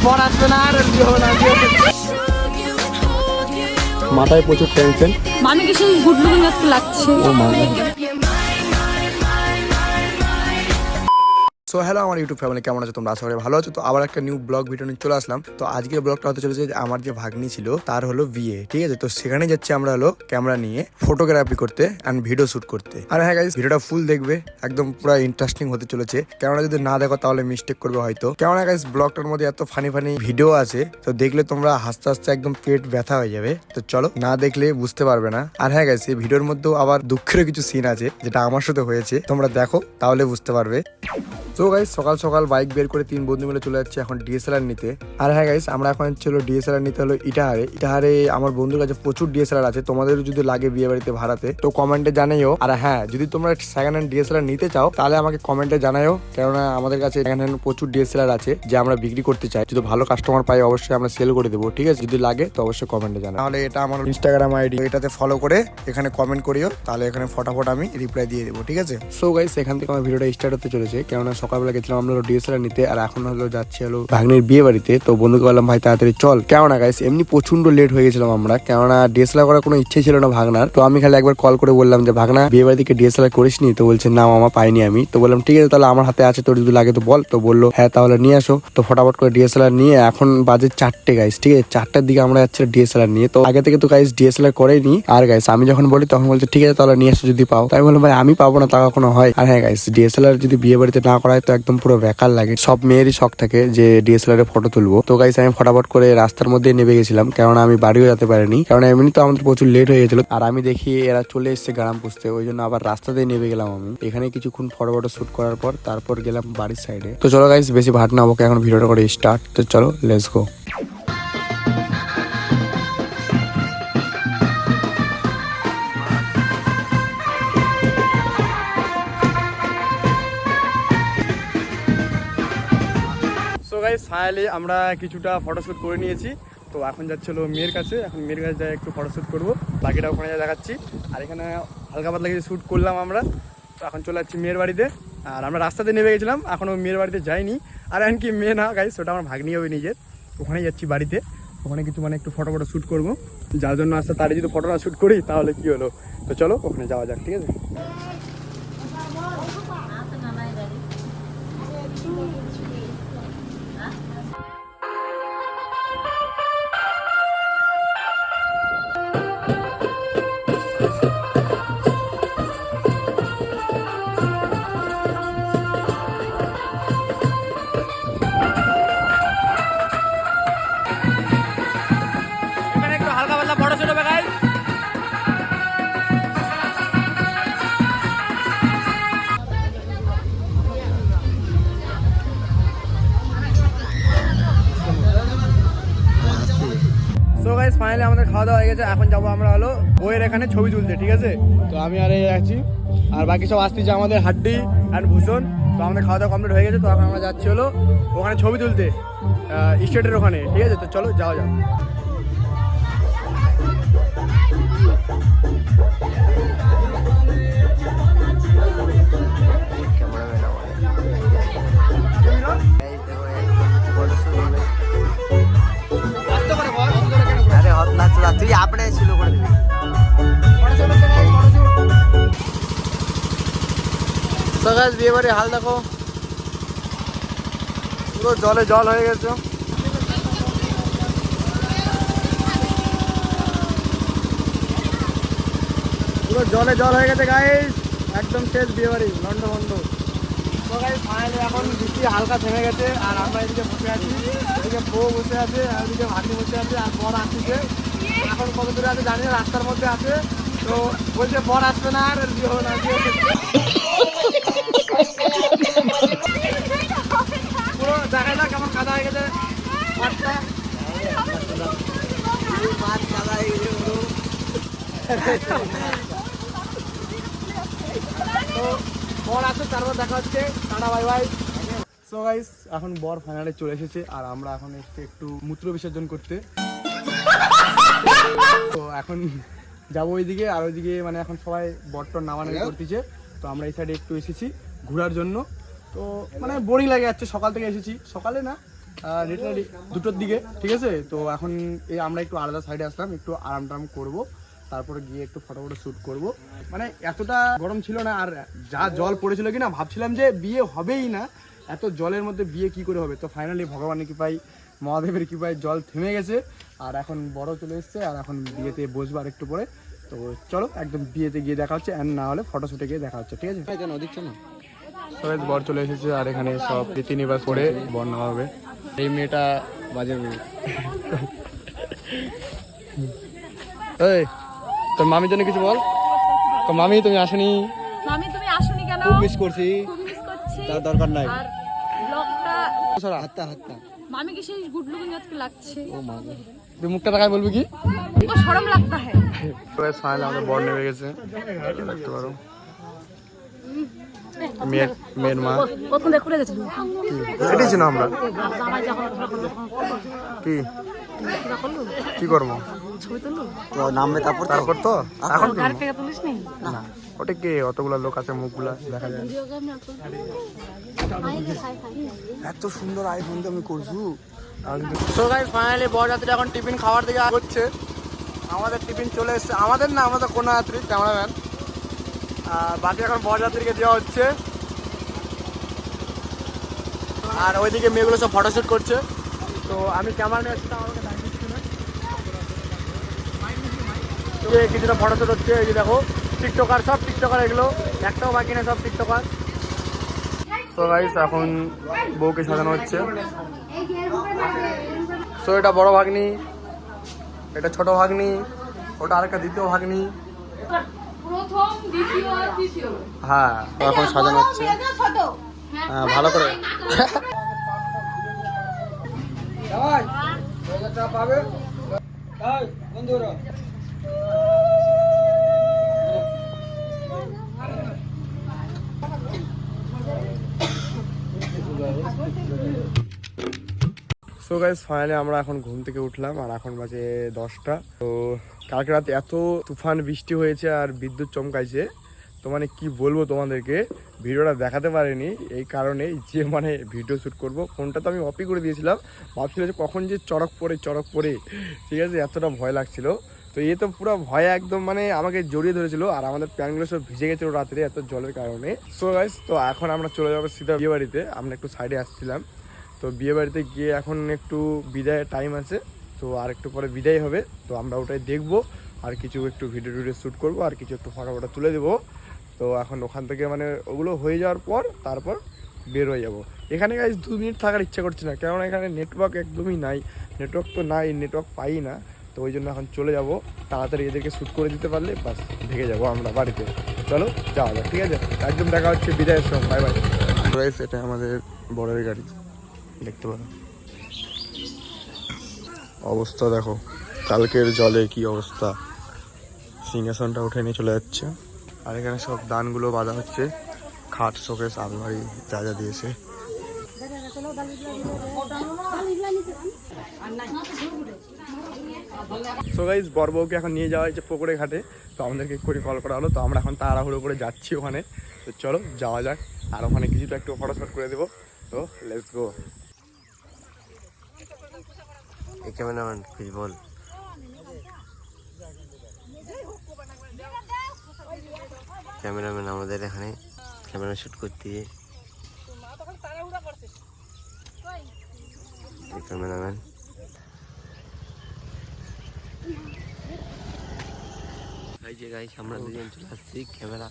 বর আসবে না আর মাথায় প্রচুর টেনশন। মানে কি সেই গুড লুকিং আজকে লাগছে। ও মা। সো হ্যালো আমার ইউটিউব ফ্যামিলি, কেমন আছো তোমরা? আশা করি ভালো আছো। তো আবার একটা নিউ ব্লগ ভিডিও নিয়ে চলে আসলাম। তো আজকের ব্লগটা হতে চলেছে যে আমার যে ভাগ্নি ছিল তার হলো বিয়ে, ঠিক আছে? তো সেখানে যাচ্ছি আমরা হলো ক্যামেরা নিয়ে ফটোগ্রাফি করতে অ্যান্ড ভিডিও শুট করতে। আর হ্যাঁ গাইস, ভিডিওটা ফুল দেখবে, একদম পুরো ইন্টারেস্টিং হতে চলেছে। ক্যামেরা যদি না দেখো তাহলে মিস্টেক করবে হয়তো। কেমন গাইস, ব্লগটার মধ্যে এত ফানি ফানি ভিডিও আছে, তো দেখলে তোমরা হাসতে হাসতে একদম পেট ব্যথা হয়ে যাবে। তো চলো, না দেখলে বুঝতে পারবে না। আর হ্যাঁ গাইস, এই ভিডিওর মধ্যেও আবার দুঃখের কিছু সিন আছে যেটা আমার সাথে হয়েছে, তোমরা দেখো তাহলে বুঝতে পারবে। তো গাইস, সকাল সকাল বাইক বের করে 3 বন্ধু মিলে চলে যাচ্ছে এখন ডিএসএলআর নিতে। আর হ্যাঁ গাইস, আমরা এখন চলো ডিএসএলআর নিতে হলো ইটাহারে আমার বন্ধুর কাছে প্রচুর ডিএসএলআর আছে। তোমাদের যদি লাগে বিয়ে বাড়িতে ভাড়াতে তো কমেন্টে জানাইও। আর হ্যাঁ, যদি তোমরা সেকেন্ড হ্যান্ড ডিএসএলআর নিতে চাও তাহলে আমাকে কমেন্টে জানাইও, কেননা আমাদের কাছে সেকেন্ড হ্যান্ড প্রচুর ডিএসএলআর আছে যে আমরা বিক্রি করতে চাই। যদি ভালো কাস্টমার পাই অবশ্যই আমরা সেল করে দেবো, ঠিক আছে? যদি লাগে তো অবশ্যই কমেন্টে জানাও। তাহলে এটা আমার ইনস্টাগ্রাম আইডি, এটাতে ফলো করে এখানে কমেন্ট করিও, তাহলে এখানে ফটাফট আমি রিপ্লাই দিয়ে দেবো, ঠিক আছে? সো গাইস, এখান থেকে আমার ভিডিওটা স্টার্ট হতে চলেছে, কেননা সকালবেলা গেছিলাম আমরা ডিএসএলআর নিতে, আর এখন হলো যাচ্ছি হলো ভাগ্নের বিয়ে বাড়িতে। তো বন্ধুকে বললাম ভাই তাড়াতাড়ি চল, কেননা গাইস এমনি প্রচন্ড লেট হয়ে গেছিলাম আমরা, কেননা ডিএসএলআর করার কোনো ইচ্ছে ছিল না ভাগনার। তো আমি খালি একবার কল করে বললাম যে ভাগনা বিয়ে বাড়ি থেকে ডিএসএলআর করিস নি? তো বলছে না মামা পাইনি আমি। তো বললাম ঠিক আছে, তাহলে আমার হাতে আছে, তোর যদি লাগে তো বল। তো বললো হ্যাঁ তাহলে নিয়ে আসো। তো ফটাফট করে ডিএসএলআর নিয়ে এখন বাজে 4টে গাইস, ঠিক আছে? 4টার দিকে আমরা যাচ্ছি ডিএসএলআর নিয়ে। তো আগে থেকে তো গাইস ডিএসএলআর করেনি। আর গাইস আমি যখন বলি তখন বলছে ঠিক আছে তাহলে নিয়ে আসো যদি পাও। তাই বললাম ভাই আমি পাবো না, তা কখনো হয়? আর হ্যাঁ গাইস, ডিএসএলআর যদি বিয়ে বাড়িতে না করা হয় তো একদম পুরো বেকার লাগে। সব মেয়েরই শখ থাকে যে ডিএসএলআর এ ফটো তুলবো। তো গাইস আমি ফটাফট করে রাস্তার মধ্যে নেমে গেছিলাম, কেননা আমি বাড়িও যেতে পারিনি, কারণ এমনি তো আমাদের প্রচুর লেট হয়ে গেছিল। আর আমি দেখি এরা চলে এসছে গ্রাম পুষতে, ওই জন্য আবার রাস্তাতে নেমে গেলাম আমি। এখানে কিছুক্ষণ ফটো শুট করার পর তারপর গেলাম বাড়ির সাইডে। তো চলো গাইস, বেশি ভাট না হোক, এখন ভিডিওটা করে স্টার্ট। তো চলো let's go. So guys, finally আমরা কিছুটা ফটোশুট করে নিয়েছি। তো এখন যাচ্ছিল মেয়ের কাছে, এখন মেয়ের কাছে যাই একটু ফটোশুট করবো, বাকিটা ওখানে যা দেখাচ্ছি। আর এখানে হালকা পাতলা কিছু শ্যুট করলাম আমরা। তো এখন চলে যাচ্ছি মেয়ের বাড়িতে। আর আমরা রাস্তাতে নেমে গেছিলাম, এখনও মেয়ের বাড়িতে যাইনি। আর এমনকি মেয়ে না গাইস, ওটা আমার ভাগ্নি হবে নিজের। ওখানেই যাচ্ছি বাড়িতে, ওখানে কিছু মানে একটু ফটো শ্যুট করবো, যার জন্য আসতে তারই যদি ফটোটা শ্যুট করি তাহলে কি হলো। তো চলো ওখানে যাওয়া যাক, ঠিক আছে? সো গাইস, ফাইনালি আমাদের খাওয়া দাওয়া হয়ে গেছে। এখন যাবো আমরা হলো বইয়ের এখানে ছবি তুলতে, ঠিক আছে? তো আমি আর এই আছি, আর বাকি সব আসতেছে আমাদের হাড্ডি অ্যান্ড ভূষণ। তো আমাদের খাওয়া দাওয়া কমপ্লিট হয়ে গেছে। তো এখন আমরা যাচ্ছি হলো ওখানে ছবি তুলতে, স্টেটের ওখানে, ঠিক আছে? তো চলো যাওয়া যাক। তুই আপনি ছিল করে দিবি। বিয়ে বাড়ি হাল দেখো, পুরো জলে জল হয়ে গেছে। পুরো জলে জল হয়ে গেছে গাইস, একদম শেষ বিয়ে বাড়ি, লন্ড বন্ধ। তো গাইস ফাইনালি এখন বৃষ্টি হালকা থেমে গেছে, আর আমরা এদিকে বসে আছি, এদিকে বউ বসে আছে, আর এদিকে ভাগ্নি বসে আছে, আর বর আসছে। এখন কত দূরে আছে জানি না, রাস্তার মধ্যে আছে। তো বলছে বর আসবে না আর বিয়ে হবে না, পুরো দেখা যাক কেমন কাদা হয়ে গেছে মাঠটা। তো বর আসে, তারপর দেখা হচ্ছে, tata bye bye. So guys, এখন বর ফাইনালি চলে এসেছে, আর আমরা এখন এসেছি একটু মূত্র বিসর্জন করতে। তো এখন যাবো ওইদিকে, আর ওইদিকে মানে এখন সবাই বরটর নামানামি করতেছে। তো আমরা এই সাইডে একটু এসেছি ঘোরার জন্য। তো মানে বোরিং লাগে যাচ্ছে, সকাল থেকে এসেছি, সকালে না লিটারালি 2টোর দিকে, ঠিক আছে। তো এখন এই আমরা একটু আলাদা সাইডে আসলাম, একটু আরাম টারাম করবো, তারপরে গিয়ে একটু ফটো শ্যুট করব। মানে এতটা গরম ছিল না, আর যা জল পড়েছিল কি না, ভাবছিলাম যে বিয়ে হবেই না, এত জলের মধ্যে বিয়ে কি করে হবে। তো ফাইনালি ভগবানের কৃপায়, মহাদেবের কৃপায় জল থেমে গেছে, আর এখন বড় চলে এসছে, আর এখন বিয়েতে বসবো আর একটু পরে। তো চলো একদম বিয়েতে গিয়ে দেখা হচ্ছে, অ্যান্ড না হলে ফটোশ্যুটে গিয়ে দেখা হচ্ছে, ঠিক আছে। সবাই বর চলে এসেছে, আর এখানে সব রীতিনিবাস করে বর নেওয়া হবে। এই মেয়েটা বাজে মেয়ে। এই তোর মামির জন্য কিছু বল। তো মামি তুমি আসনি, মামি তুমি আসোনি কেন? খুব মিস করছি, খুব মিস করছি। তার দরকার নাই। আর ব্লগটা হাতটা মামি কি সেই গুড লুকিং আজকে লাগছে। ও মা, তুই মুখটা দেখায় বলবি কি? ও শরম লাগতা है। তো ফাইনালি আমাদের বর নেমে গেছে, দেখতে পারো। মেয়ের মা প্রথম দেখ করে গেছিল। এটাই ছিল আমরা। জামাই যখন কি কি করবো? ছবি তুললো। তো নামবে তারপর তারপর তো এখন গাড়ি থেকে তুলিস নি? না, ওটা কে? অতগুলো লোক আছে, মুখগুলা দেখা যায়। এত সুন্দর আইফোন তো আমি করছু। সো গাইস ফাইনালি বরযাত্রী এখন টিফিন খাওয়ার দিকে হচ্ছে। আমাদের টিফিন চলে এসেছে, আমাদের না, আমাদের কোনো যাত্রী, ক্যামেরাম্যান। আর বাকি এখন বরযাত্রীকে দেওয়া হচ্ছে, আর ওইদিকে মেয়েগুলো সব ফটোশ্যুট করছে। তো আমি ক্যামেরা নিয়ে আসছিলাম, আমাকে টাইম দিচ্ছি না। কিছুটা ফটোশ্যুট হচ্ছে, এই যে দেখো টিকটকার, সব টিকটকার এগুলো, একটাও বাকি না, সব টিকটকার। তো গাইস এখন বউকে সাজানো হচ্ছে। তো এটা বড় ভাগ্নি, এটা ছোট ভাগ্নি, ওটা আরেকটা দ্বিতীয় ভাগ্নি। প্রথম, দ্বিতীয় আর তৃতীয়। হ্যাঁ, তো এখন সাজানো হচ্ছে। হ্যাঁ, ভালো করে। সো গাইস ফাইনালি আমরা এখন ঘুম থেকে উঠলাম, আর এখন বাজে 10টা। তো কালকে রাতে এত তুফান বৃষ্টি হয়েছে আর বিদ্যুৎ চমকাইছে, তো মানে কি বলবো তোমাদেরকে, ভিডিওটা দেখাতে পারিনি এই কারণে যে মানে ভিডিও শ্যুট করব, ফোনটা তো আমি অফই করে দিয়েছিলাম, ভাবছিলাম যে কখন যে চড়ক পড়ে, ঠিক আছে, এতটা ভয় লাগছিল। তো এ তো পুরো ভয়ে একদম মানে আমাকে জড়িয়ে ধরেছিল, আর আমাদের প্যানগুলো সব ভিজে গেছিলো রাত্রে এত জলের কারণে। সো গাইস তো এখন আমরা চলে যাবো সিধা বিয়ে বাড়িতে। আমরা একটু সাইডে আসছিলাম, তো বিয়ে বাড়িতে গিয়ে এখন একটু বিদায়ের টাইম আছে, তো আর একটু পরে বিদায় হবে। তো আমরা ওটাই দেখবো, আর কিছু একটু ভিডিও শ্যুট করবো, আর কিছু একটু ফটো তুলে দেবো। তো এখন ওখান থেকে মানে ওগুলো হয়ে যাওয়ার পর তারপর বের হয়ে যাবো। এখানে গাইস 2 মিনিট থাকার ইচ্ছা করছে না, কেননা এখানে নেটওয়ার্ক একদমই নাই, নেটওয়ার্ক তো নাই, নেটওয়ার্ক পাই না। তো ওই জন্য এখন চলে যাব, তাড়াতাড়ি এদেরকে শ্যুট করে দিতে পারলে বাস ভেগে যাবো আমরা বাড়িতে। চলো যাওয়া যাক, ঠিক আছে, একদম দেখা হচ্ছে বিদায়ের সময়। বাই বাই গাইস, এটা আমাদের বড়ের গাড়ি, দেখতে পারো অবস্থা দেখো, কালকের জলে কি অবস্থা। সিংহাসনটা উঠে নিয়ে চলে যাচ্ছে, আর এখানে সব দানগুলো বাঁধা হচ্ছে, খাট, শোকেস, আলমারি, যা যা দিয়েছে। সো গাইস বর বউকে এখন নিয়ে যাওয়া হয়েছে পুকুরে ঘাটে, তো আমাদেরকে করে কল করা হলো, তো আমরা এখন তাড়াহুড়ো করে যাচ্ছি ওখানে। তো চলো যাওয়া যাক, আর ওখানে কিছুটা একটু ফটোশ্যুট করে দেবো। তো লেটস গো। এই ক্যামেরাম্যান কি বল? ক্যামেরাম্যান আমাদের এখানে ক্যামেরা শুট করতে গিয়ে ক্যামেরাম্যান এই যে গাইস আমরা দুজন চলে আসছি ক্যামেরা।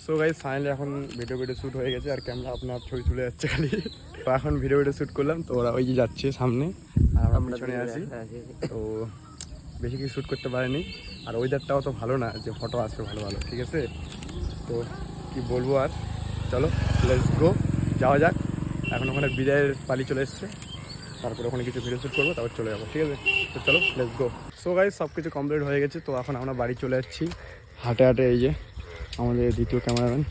সো গাইস ফাইনালি এখন ভিডিও শ্যুট হয়ে গেছে, আর ক্যামেরা আপনার ছবি তুলে যাচ্ছে খালি। তো এখন ভিডিও শ্যুট করলাম, তো ওরা ওই যে যাচ্ছে সামনে, আর আমরা পিছনে আছি। তো বেশি কিছু শ্যুট করতে পারিনি, আর ওয়েদারটাও তো ভালো না যে ফটো আসবে ভালো ভালো, ঠিক আছে। তো কি বলবো আর, চলো লেটস গো, যাওয়া যাক। এখন ওখানে বিদায়ের পালি চলে এসছে, তারপরে ওখানে কিছু ভিডিও শ্যুট করবো, তারপর চলে যাবো, ঠিক আছে। তো চলো লেটস গো। সো গাইস সব কিছু কমপ্লিট হয়ে গেছে, তো এখন আমরা বাড়ি চলে যাচ্ছি হাঁটে হাঁটে। এই যে আমাদের দ্বিতীয় ক্যামেরাম্যান,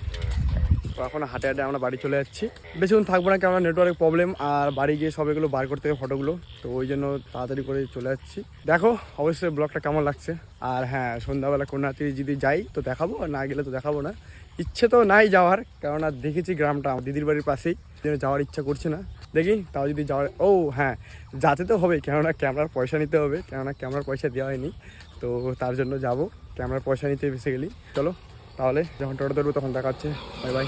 তো এখন হাঁটে হাঁটে আমরা বাড়ি চলে যাচ্ছি। বেশিক্ষণ থাকবো না, কেননা নেটওয়ার্ক প্রবলেম, আর বাড়ি গিয়ে সব এগুলো বার করতে হবে ফটোগুলো, তো ওই জন্য তাড়াতাড়ি করে চলে যাচ্ছি। দেখো অবশ্যই ব্লগটা কেমন লাগছে, আর হ্যাঁ সন্ধ্যাবেলা কন্যাত্রী যদি যাই তো দেখাবো, আর না গেলে তো দেখাবো না, ইচ্ছে তো নাই যাওয়ার, কেননা দেখেছি গ্রামটা আমার দিদির বাড়ির পাশেই, যাওয়ার ইচ্ছা করছে না। দেখি তাও যদি যাওয়ার, ও হ্যাঁ যাতে তো হবে, কেননা ক্যামেরার পয়সা নিতে হবে, কেননা ক্যামেরার পয়সা দেওয়া হয়নি, তো তার জন্য যাব ক্যামেরার পয়সা নিতে বেসিক্যালি। চলো তাহলে যখন টোটো ধরবো তখন দেখা হচ্ছে, বাই বাই।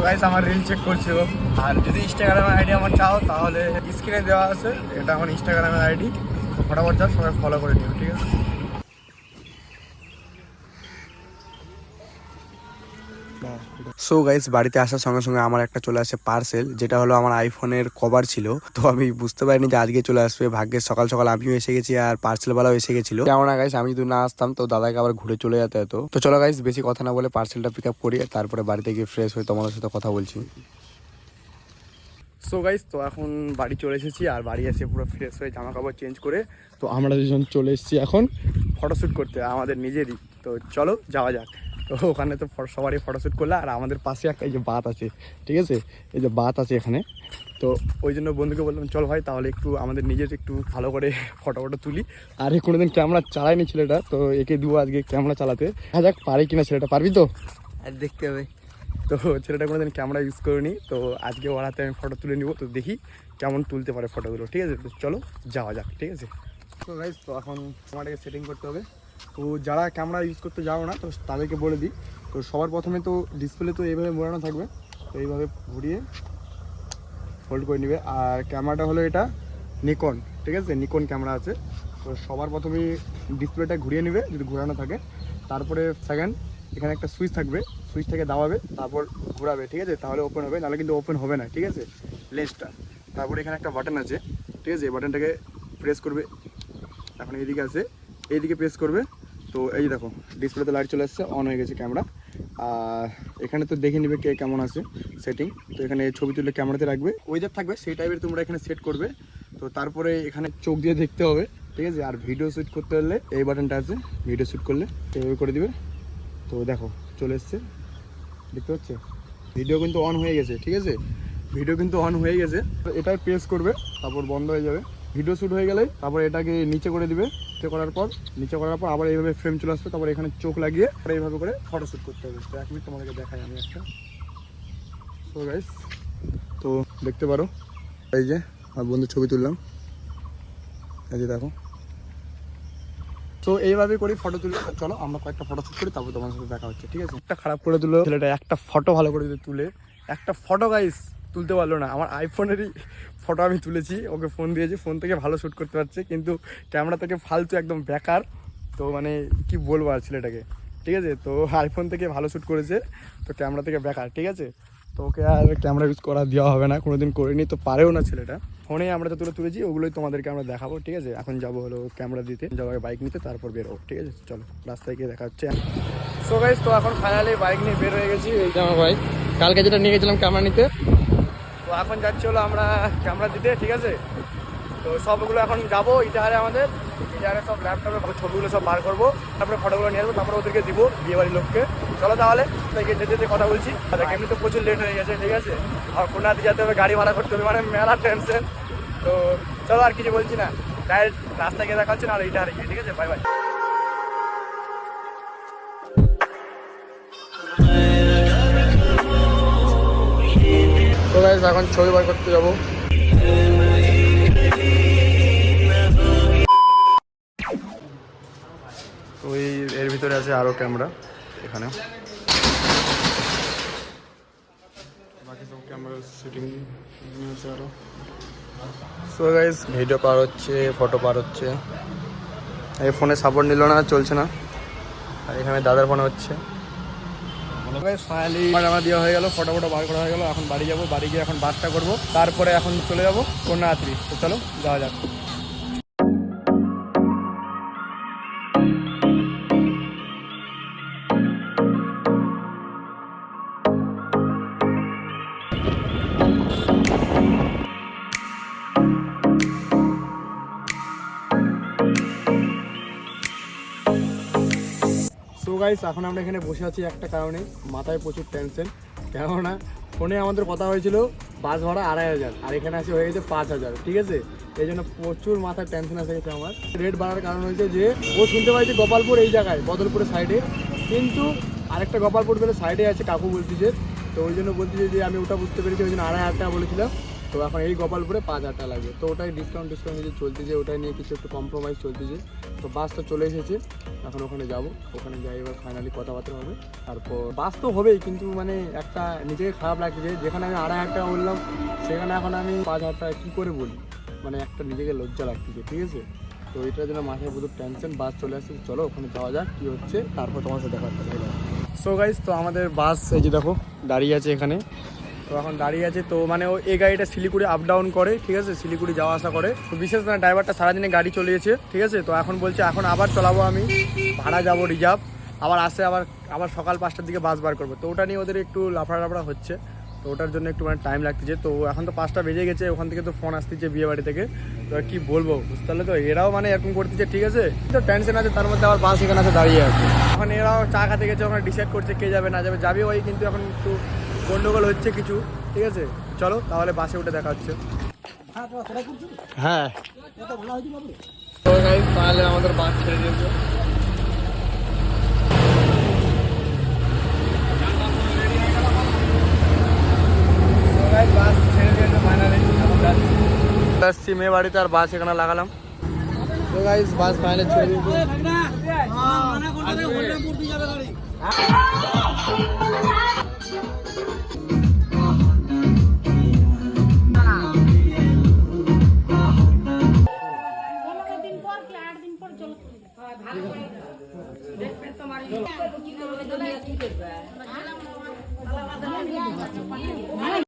গাইস আমার রিল চেক করছিল, আর যদি ইনস্টাগ্রামের আইডি আমার চাও তাহলে স্ক্রিনে দেওয়া আছে, এটা আমার ইনস্টাগ্রামের আইডি, ফটাফট যাও সবাই ফলো করে নিও, ঠিক আছে। সো গাইস বাড়িতে আসার সঙ্গে সঙ্গে আমার একটা চলে আসে পার্সেল, যেটা হলো আমার আইফোনের কভার ছিল। তো আমি বুঝতে পারিনি যে আজকে চলে আসবে, ভাগ্যের সকাল সকাল আমিও এসে গেছি আর পার্সেলওয়ালাও এসে গেছিল। কেমন না গাইস, আমি যদি না আসতাম তো দাদাকে আবার ঘুরে চলে যেতে হতো। তো চলো গাইস বেশি কথা না বলে পার্সেলটা পিক আপ করি, তারপরে বাড়িতে গিয়ে ফ্রেশ হয়ে তোমাদের সাথে কথা বলছি। সো গাইস তো এখন বাড়ি চলে এসেছি, আর বাড়ি এসে পুরো ফ্রেশ হয়ে জামা কাপড় চেঞ্জ করে তো আমরা দুজন চলে এসেছি এখন ফটোশ্যুট করতে আমাদের নিজেরই। তো চলো যাওয়া যাক। তো ওখানে তো সবারই ফটোশ্যুট করলে, আর আমাদের পাশে একটা এই যে বাত আছে, ঠিক আছে, এই যে বাত আছে এখানে। তো ওই জন্য বন্ধুকে বললাম চল ভাই তাহলে একটু আমাদের নিজের একটু ভালো করে ফটো তুলি। আর এ কোনোদিন ক্যামেরা চালায়নি ছেলেটা, তো একে দিব আজকে ক্যামেরা চালাতে, দেখা যাক পারে কিনা ছেলেটা। পারবি তো? আর দেখতে হবে। তো ছেলেটা কোনোদিন ক্যামেরা ইউজ করিনি, তো আজকে ওর হাতে আমি ফটো তুলে নিব, তো দেখি কেমন তুলতে পারে ফটোগুলো, ঠিক আছে। তো চলো যাওয়া যাক, ঠিক আছে। তো গাইস তো এখন ক্যামেরাটাকে সেটিং করতে হবে। তো যারা ক্যামেরা ইউজ করতে যাও না তো তাদেরকে বলে দিই, তো সবার প্রথমে তো ডিসপ্লে তো এইভাবে মোড়ানো থাকবে, তো এইভাবে ঘুরিয়ে হোল্ড করে নেবে। আর ক্যামেরাটা হলো এটা নিকন, ঠিক আছে, নিকন ক্যামেরা আছে। তো সবার প্রথমে ডিসপ্লেটা ঘুরিয়ে নেবে যদি ঘোরানো থাকে, তারপরে সেকেন্ড এখানে একটা সুইচ থাকবে, সুইচটাকে দাবাবে, তারপর ঘোরাবে, ঠিক আছে, তাহলে ওপেন হবে, নাহলে কিন্তু ওপেন হবে না, ঠিক আছে, লেন্সটা। তারপরে এখানে একটা বাটন আছে, ঠিক আছে, এই বাটনটাকে প্রেস করবে, এখন এইদিকে আছে, এইদিকে প্রেস করবে, তো এই দেখো ডিসপ্লেতে লাইট চলে আসছে, অন হয়ে গেছে ক্যামেরা। আর এখানে তো দেখে নেবে কে কেমন আছে সেটিং, তো এখানে ছবি তুলে ক্যামেরাতে রাখবে, ওয়েদার থাকবে সেই টাইপের তোমরা এখানে সেট করবে। তো তারপরে এখানে চোখ দিয়ে দেখতে হবে, ঠিক আছে। আর ভিডিও শ্যুট করতে হলে এই বাটনটা আছে, ভিডিও শ্যুট করলে এইভাবে করে দিবে। তো দেখো চলে এসছে, দেখতে পাচ্ছে, ভিডিও কিন্তু অন হয়ে গেছে, ঠিক আছে, ভিডিও কিন্তু অন হয়ে গেছে। এটাই প্রেস করবে, তারপর বন্ধ হয়ে যাবে। ভিডিও শ্যুট হয়ে গেলে তারপর এটাকে নিচে করে দিবে, নিচে করার পর আবার এইভাবে ফ্রেম চলে আসবে, তারপর এখানে চোখ লাগিয়ে এইভাবে করে ফটো শ্যুট করতে হবে। তো 1 মিনিট তোমাদেরকে দেখাই আমি একটা। সো গাইস তো দেখতে পারো, এই যে আমার বন্ধুর ছবি তুললাম, এই যে দেখো। তো এইভাবে করি ফটো তুলে, চলো আমরা কয়েকটা ফটো শ্যুট করি, তারপর তোমার সাথে দেখা হচ্ছে, ঠিক আছে। একটা খারাপ করে দিল ছেলেটা, একটা ফটো ভালো করে তুলে, একটা ফটো গাইস তুলতে পারলো না। আমার আইফোনেরই ফটো আমি তুলেছি, ওকে ফোন দিয়েছি, ফোন থেকে ভালো শ্যুট করতে পারছে, কিন্তু ক্যামেরা থেকে ফালতু একদম বেকার। তো মানে কি বলবো আর ছেলেটাকে, ঠিক আছে। তো আইফোন থেকে ভালো শ্যুট করেছে, তো ক্যামেরা থেকে বেকার, ঠিক আছে। তো ওকে আর ক্যামেরা ইউজ করা দেওয়া হবে না, কোনোদিন করিনি, তো পারেও না ছেলেটা। ফোনে আমরা যতগুলো তুলেছি ওগুলোই তোমাদেরকে আমরা দেখাবো, ঠিক আছে। এখন যাবো হলো ক্যামেরা দিতে, যাবো বাইক নিতে, তারপর বেরোবো, ঠিক আছে। চলো রাস্তায় গিয়ে দেখা হচ্ছে। সো গাইস তো এখন ফাইনালি বাইক নিয়ে বের হয়ে গেছি, এই যে আমার বাইক, কালকে যেটা নিয়ে গেছিলাম ক্যামেরা নিতে। তো এখন যাচ্ছি হলো আমরা ক্যামেরা দিতে, ঠিক আছে। তো সবগুলো এখন যাবো ইটাহারে, আমাদের ইটাহারে সব ল্যাপটপে ছবিগুলো সব বার করবো, তারপরে ফটোগুলো নিয়ে আসবো, তারপরে ওদেরকে দিব বিয়ে বাড়ির লোককে। চলো তাহলে যেতে যেতে কথা বলছি, এমনি তো প্রচুর লেট হয়ে গেছে, ঠিক আছে। আর কোনাতে যেতে হবে, গাড়ি ভাড়া করতে হবে, মানে মেলা টেনশন। তো চলো আর কিছু বলছি না, ডাইরেক্ট রাস্তায় গিয়ে দেখা হচ্ছে না, আর ইটাহারে গিয়ে, ঠিক আছে, বাই বাই। তো গাইস এখন ছবি বার করতে যাবো। তো এর ভিতরে আছে আরো ক্যামেরা, এখানে বাকি সব ক্যামেরা সেটিং আছে আরো। সো গাইস ভিডিও পার হচ্ছে, ফটো পার হচ্ছে, এই ফোনে সাপোর্ট নিল না, চলছে না, আর এখানে দাদার ফোনে হচ্ছে। ফাইনালি আমার দেওয়া হয়ে গেল, ফটো বার করা হয়ে গেল। এখন বাড়ি যাবো, বাড়ি গিয়ে এখন বাসটা করবো, তারপরে এখন চলে যাবো কন্যায়াত্রী। তো চলো যাওয়া যাক। সো গাইস এখন আমরা এখানে বসে আছি একটা কারণে, মাথায় প্রচুর টেনশন, কেননা ফোনে আমাদের কথা হয়েছিল বাস ভাড়া 2500 আর এখানে আসে হয়ে গেছে 5000, ঠিক আছে? এই জন্য প্রচুর মাথায় টেনশন আসে গেছে আমার। রেট বাড়ার কারণ হয়েছে যে ও শুনতে পাইছে গোপালপুর এই জায়গায় বদলপুরের সাইডে, কিন্তু আরেকটা গোপালপুর বলে সাইডে আছে কাকু বলতেছে, তো ওই জন্য বলতেছে যে আমি ওটা বুঝতে পেরেছি, ওই জন্য 2500 টাকা বলেছিলাম। তো এখন এই গোপালপুরে 5000 টাকা লাগবে, তো ওটাই ডিসকাউন্ট নিয়ে চলতেছে, ওটাই নিয়ে কিছু একটু কম্প্রোমাইজ চলতেছে। তো বাসটা চলে এসেছে, এখন ওখানে যাব, ওখানে যাই এবার ফাইনালি কথাবার্তা হবে। তারপর বাস তো হবেই, কিন্তু মানে একটা নিজেকে খারাপ লাগছে যেখানে আমি 2500 টাকা বললাম সেখানে এখন আমি 5000 টাকা কী করে বলি, মানে একটা নিজেকে লজ্জা লাগতেছে, ঠিক আছে? তো এটার জন্য মাথায় প্রচুর টেনশন। বাস চলে আসছে, চলো ওখানে যাওয়া যাক কী হচ্ছে, তারপর তোমার সাথে দেখা করতে হবে। সো গাইস, তো আমাদের বাস এই যে দেখো দাঁড়িয়ে আছে এখানে, তো এখন দাঁড়িয়ে আছে। তো মানে ও এই গাড়িটা শিলিগুড়ি আপ ডাউন করে, ঠিক আছে? শিলিগুড়ি যাওয়া আসা করে। তো বিশেষ না ড্রাইভারটা সারাদিনে গাড়ি চলিয়েছে, ঠিক আছে? তো এখন বলছে এখন আবার চালাবো আমি, ভাড়া যাবো রিজার্ভ, আবার আসে আবার সকাল 5টার দিকে বাস বার করবো। তো ওটা নিয়ে ওদের একটু লাফড়া হচ্ছে, তো ওটার জন্য একটু মানে টাইম লাগতেছে। তো এখন তো 5টা বেজে গেছে, ওখান থেকে তো ফোন আসতেছে বিয়ে বাড়ি থেকে, তো কি বলবো বুঝতে পারলে? তো এরাও মানে এরকম করতেছে, ঠিক আছে? তো টেনশন আছে, তার মধ্যে আবার বাস এখানে আছে দাঁড়িয়ে আছে। এখন এরাও চা খাতে গেছে, ওখানে ডিসাইড করছে কে যাবে না যাবে, যাবে ওই, কিন্তু এখন একটু গন্ডগোল হচ্ছে কিছু, ঠিক আছে? চলো তাহলে বাসে উঠে দেখা হচ্ছে। হ্যাঁ, তো গাইস তাহলে আমাদের বাস ছেড়ে দিয়েছে। বাস ছেড়ে দিয়েছে ফাইনালি, যাচ্ছি মেয়ে বাড়িতে, আর বাস এখানে লাগালাম। তো গাইস বাস ফাইনালি ছেড়ে দিয়েছে।